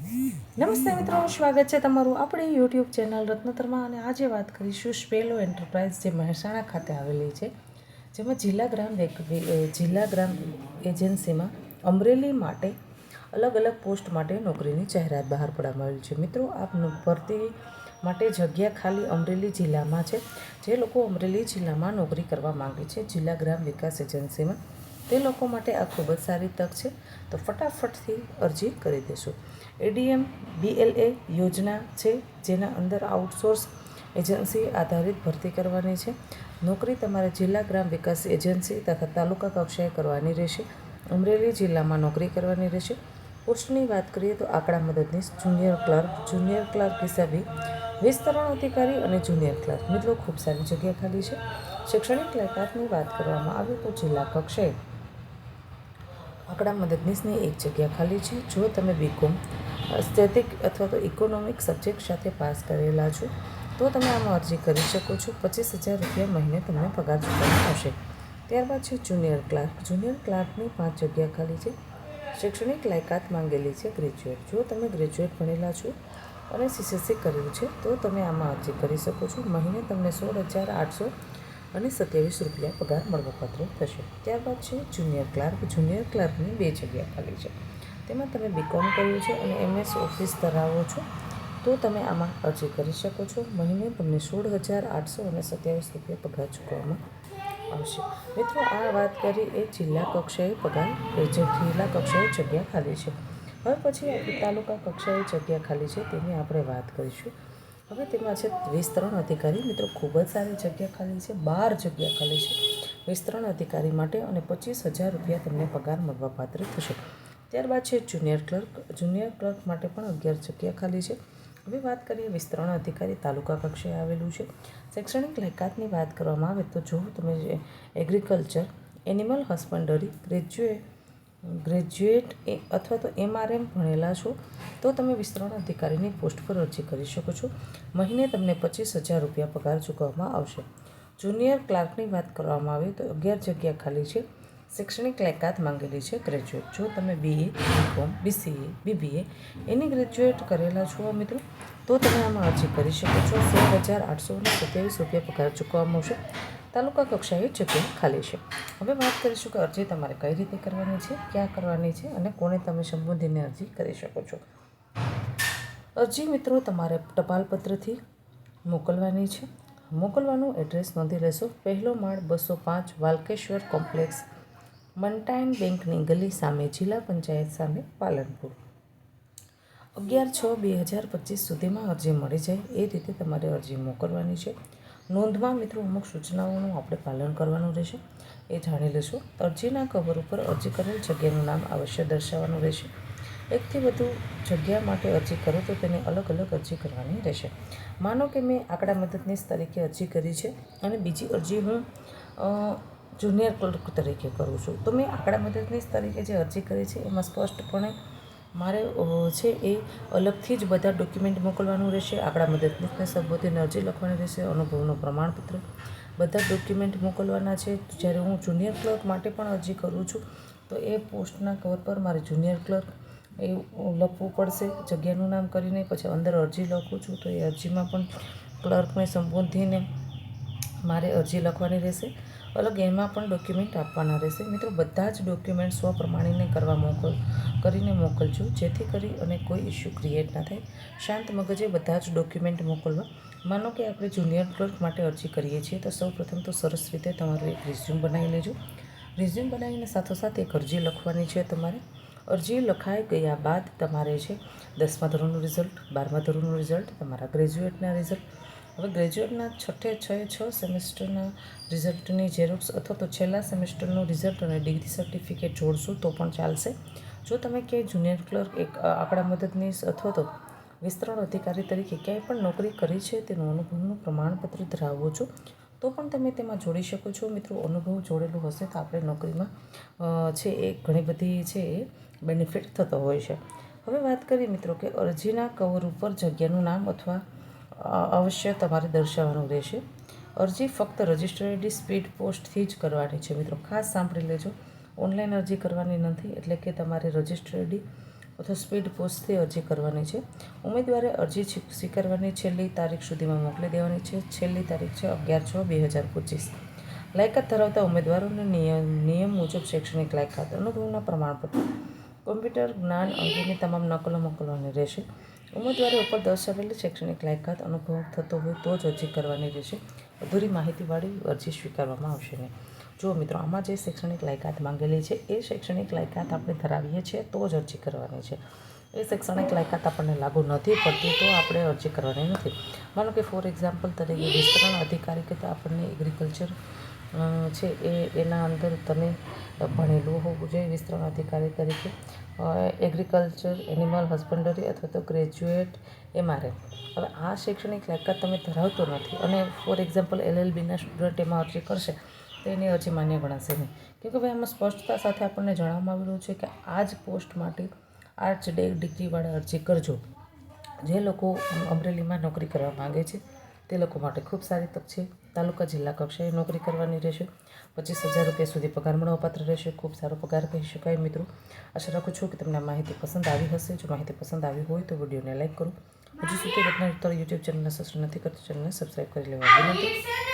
નમસ્તે મિત્રો, સ્વાગત છે તમારું આપણી યુટ્યુબ ચેનલ રત્નતરમાં. અને આજે વાત કરીશું સ્પેલો એન્ટરપ્રાઇઝ જે મહેસાણા ખાતે આવેલી છે, જેમાં જિલ્લા ગ્રામ એજન્સીમાં અમરેલી માટે અલગ અલગ પોસ્ટ માટે નોકરીની જાહેરાત બહાર પાડવામાં આવી છે. મિત્રો, આ ભરતી માટે જગ્યા ખાલી અમરેલી જિલ્લામાં છે. જે લોકો અમરેલી જિલ્લામાં નોકરી કરવા માંગે છે જિલ્લા ગ્રામ વિકાસ એજન્સીમાં, તે લોકો માટે આ ખૂબ જ સારી તક છે. તો ફટાફટથી અરજી કરી દેશો. એડીએમ BLA યોજના છે, જેના અંદર આઉટસોર્સ એજન્સી આધારિત ભરતી કરવાની છે. નોકરી તમારે જિલ્લા ગ્રામ વિકાસ એજન્સી તથા તાલુકા કક્ષાએ કરવાની રહેશે. અમરેલી જિલ્લામાં નોકરી કરવાની રહેશે. પોસ્ટની વાત કરીએ તો આંકડા મદદનીશ, જુનિયર ક્લાર્ક હિસાબે વિસ્તરણ અધિકારી અને જુનિયર ક્લાર્ક. મિત્રો, ખૂબ સારી જગ્યા ખાલી છે. શૈક્ષણિક લાયકાતની વાત કરવામાં આવે તો જિલ્લા કક્ષાએ આંકડા મદદનીશની એક જગ્યા ખાલી છે. જો તમે BCom સ્થેતિક અથવા તો ઇકોનોમિક સબ્જેક્ટ સાથે પાસ કરેલા છો તો તમે આમાં અરજી કરી શકો છો. 25,000 રૂપિયા મહિને તમને પગાર ચૂકવવામાં આવશે. ત્યારબાદ છે જુનિયર ક્લાર્ક. જુનિયર ક્લાર્કની 5 જગ્યા ખાલી છે. શૈક્ષણિક લાયકાત માંગેલી છે ગ્રેજ્યુએટ. જો તમે ગ્રેજ્યુએટ ભણેલા છો અને CCC કર્યું છે તો તમે આમાં અરજી કરી શકો છો. મહિને તમને 16,800 અને 27 રૂપિયા પગાર મળવાપાત્ર થશે. ત્યારબાદ છે જુનિયર ક્લાર્ક. જુનિયર ક્લાર્કની 2 જગ્યા ખાલી છે. તેમાં તમે BCom કર્યું છે અને MS ઓફિસ ધરાવો છો તો તમે આમાં અરજી કરી શકો છો. મહિને તમને 16,800 અને 27 રૂપિયા પગાર ચૂકવવામાં આવશે. મિત્રો, આ વાત કરી એ જિલ્લા કક્ષાએ જિલ્લા કક્ષાએ જગ્યા ખાલી છે. હવે પછી આપણી તાલુકા કક્ષાએ જગ્યા ખાલી છે તેની આપણે વાત કરીશું. હવે તેમાં છે વિસ્તરણ અધિકારી. મિત્રો, ખૂબ જ સારી જગ્યા ખાલી છે. 12 જગ્યા ખાલી છે વિસ્તરણ અધિકારી માટે અને 25,000 રૂપિયા તમને પગાર મળવાપાત્ર થશે. ત્યારબાદ છે જુનિયર ક્લર્ક. જુનિયર ક્લર્ક માટે પણ 11 જગ્યા ખાલી છે. હવે વાત કરીએ વિસ્તરણ અધિકારી તાલુકા કક્ષાએ આવેલું છે. શૈક્ષણિક લાયકાતની વાત કરવામાં આવે તો જો તમે એગ્રીકલ્ચર, એનિમલ હસબન્ડરી ગ્રેજ્યુએટ અથવા તો MRM ભણેલા છો તો તમે વિસ્તરણ અધિકારીની પોસ્ટ પર અરજી કરી શકો છો. મહિને તમને 25,000 રૂપિયા પગાર ચૂકવવામાં આવશે. જુનિયર ક્લાર્કની વાત કરવામાં આવે તો 11 જગ્યા ખાલી છે. શૈક્ષણિક લાયકાત માંગેલી છે ગ્રેજ્યુએટ. જો તમે BA, BCom, BCA, BBA એની ગ્રેજ્યુએટ કરેલા છો મિત્રો તો તમે આમાં અરજી કરી શકો છો. 16,827 રૂપિયા પગાર ચૂકવવામાં આવશે. તાલુકા કક્ષાએ જગ્યા ખાલી છે. હવે વાત કરીશું કે અરજી તમારે કઈ રીતે કરવાની છે, ક્યાં કરવાની છે અને કોને તમે સંબોધીને અરજી કરી શકો છો. અરજી મિત્રો તમારે ટપાલ પત્રથી મોકલવાની છે. મોકલવાનું એડ્રેસ નોંધી લેશો. પહેલો માળ 205 વાલકેશ્વર કોમ્પ્લેક્સ, મંટાઈન બેંકની ગલી સામે, જિલ્લા પંચાયત સામે, પાલનપુર. 11/6/2025 સુધીમાં અરજી મળી જાય એ રીતે તમારે અરજી મોકલવાની છે. નોંધમાં મિત્રો અમુક સૂચનાઓનું આપણે પાલન કરવાનું રહેશે, એ જાણી લેશો. અરજીના કવર ઉપર અરજી કરેલ જગ્યાનું નામ અવશ્ય દર્શાવવાનું રહેશે. એકથી વધુ જગ્યા માટે અરજી કરો તો તેને અલગ અલગ અરજી કરવાની રહેશે. માનો કે મેં આંકડા મદદનીશ તરીકે અરજી કરી છે અને બીજી અરજી હું જુનિયર ક્લર્ક તરીકે કરું છું, તો મેં આંકડા મદદનીશ તરીકે જે અરજી કરી છે એમાં સ્પષ્ટપણે મારે છે એ અલગથી જ બધા ડોક્યુમેન્ટ મોકલવાનું રહેશે. આંકડા મદદનીશને સંબોધીને અરજી લખવાની રહેશે. અનુભવનું પ્રમાણપત્ર, બધા ડોક્યુમેન્ટ મોકલવાના છે. જ્યારે હું જુનિયર ક્લર્ક માટે પણ અરજી કરું છું તો એ પોસ્ટના કવર પર મારે જુનિયર ક્લર્ક એ લખવું પડશે જગ્યાનું નામ કરીને. પછી અંદર અરજી લખું છું તો એ અરજીમાં પણ ક્લર્કને સંબોધીને મારે અરજી લખવાની રહેશે. અલગ એમાં પણ ડોક્યુમેન્ટ આપવાના રહેશે. મિત્રો, બધા જ ડોક્યુમેન્ટ સ્વપ્રમાણીને કરીને મોકલજો, જેથી કરી અને કોઈ ઇસ્યુ ક્રિએટ ના થાય. શાંત મગજે બધા જ ડોક્યુમેન્ટ મોકલવા. માનો કે આપણે જુનિયર ક્લર્ક માટે અરજી કરીએ છીએ તો સૌપ્રથમ તો સરસ રીતે તમારું એક રિઝ્યુમ બનાવી લેજો. રિઝ્યુમ બનાવીને સાથોસાથ એક અરજી લખવાની છે તમારે. અરજી લખાઈ ગયા બાદ તમારે છે 10મા ધોરણનું રિઝલ્ટ, 12મા ધોરણનું રિઝલ્ટ, તમારા ગ્રેજ્યુએટના રિઝલ્ટ. હવે ગ્રેજ્યુએટના 6 સેમેસ્ટરના રિઝલ્ટની ઝેરોક્સ અથવા તો છેલ્લા સેમેસ્ટરનું રિઝલ્ટ અને ડિગ્રી સર્ટિફિકેટ જોડશો તો પણ ચાલશે. જો તમે ક્યાંય જુનિયર ક્લર્ક, એક આંકડા મદદનીશ અથવા તો વિસ્તરણ અધિકારી તરીકે ક્યાંય પણ નોકરી કરી છે તેનું અનુભવનું પ્રમાણપત્ર ધરાવો છો તો પણ તમે તેમાં જોડી શકો છો. મિત્રો, અનુભવ જોડેલું હશે તો આપણે નોકરીમાં છે એ ઘણી બધી છે એ બેનિફિટ થતો હોય છે. હવે વાત કરીએ મિત્રો કે અરજીના કવર ઉપર જગ્યાનું નામ અથવા અવશ્ય તમારે દર્શાવવાનું રહેશે. અરજી ફક્ત રજિસ્ટર્ડ સ્પીડ પોસ્ટથી જ કરવાની છે. મિત્રો, ખાસ સાંભળી લેજો, ઓનલાઈન અરજી કરવાની નથી. એટલે કે તમારે રજિસ્ટર્ડ અથવા સ્પીડ પોસ્ટથી અરજી કરવાની છે. ઉમેદવારે અરજી સ્વીકારવાની છેલ્લી તારીખ સુધીમાં મોકલી દેવાની છે. છેલ્લી તારીખ છે 11/6/2025. લાયકાત ધરાવતા ઉમેદવારોને નિયમ મુજબ શૈક્ષણિક લાયકાત, અનુભવના પ્રમાણપત્ર, કોમ્પ્યુટર જ્ઞાન અંગેની તમામ નકલો મોકલવાની રહેશે. ઉમેદવારે ઉપર દર્શાવેલી શૈક્ષણિક લાયકાત અનુભવ થતો હોય તો જ અરજી કરવાની રહેશે. અધૂરી માહિતીવાળી અરજી સ્વીકારવામાં આવશે નહીં. જો મિત્રો, આમાં જે શૈક્ષણિક લાયકાત માંગેલી છે એ શૈક્ષણિક લાયકાત આપણે ધરાવીએ છીએ તો જ અરજી કરવાની છે. એ શૈક્ષણિક લાયકાત આપણને લાગુ નથી પડતી તો આપણે અરજી કરવાની નથી. માનો કે ફોર એક્ઝામ્પલ તરીકે વિસ્તરણ અધિકારી કે તો આપણને એગ્રીકલ્ચર છે એના અંદર તમે ભણેલું હોવું જોઈએ વિસ્તરણ અધિકારી તરીકે. એગ્રીકલ્ચર, એનિમલ હસબન્ડરી અથવા તો ગ્રેજ્યુએટ MRA. હવે આ શૈક્ષણિક લાયકાત તમે ધરાવતો નથી અને ફોર એક્ઝામ્પલ LLBના સ્ટુડન્ટ એમાં અરજી કરશે તો એની અરજી માન્ય ગણાશે નહીં. કેમ કે ભાઈ આમાં સ્પષ્ટતા સાથે આપણને જણાવવામાં આવેલું છે કે આ જ પોસ્ટ માટે આર્ટ્સ ડિગ્રીવાળા અરજી કરજો. જે લોકો અમરેલીમાં નોકરી કરવા માગે છે તે લોકો માટે ખૂબ સારી તક છે. તાલુકા જિલ્લા કક્ષાએ નોકરી કરવાની રહેશે. 25,000 રૂપિયા સુધી પગાર મળવાપાત્ર રહેશે. ખૂબ સારો પગાર કહી શકાય મિત્રો. આશા રાખું છું કે તમને આ માહિતી પસંદ આવી હશે. જો માહિતી પસંદ આવી હોય તો વિડીયોને લાઈક કરો. હજુ સુધી રત્ના યુટ્યુબ ચેનલને સબસ્ક્રાઈબ નથી કરતી, ચેનલને સબસ્ક્રાઈબ કરી લેવા વિનંતી.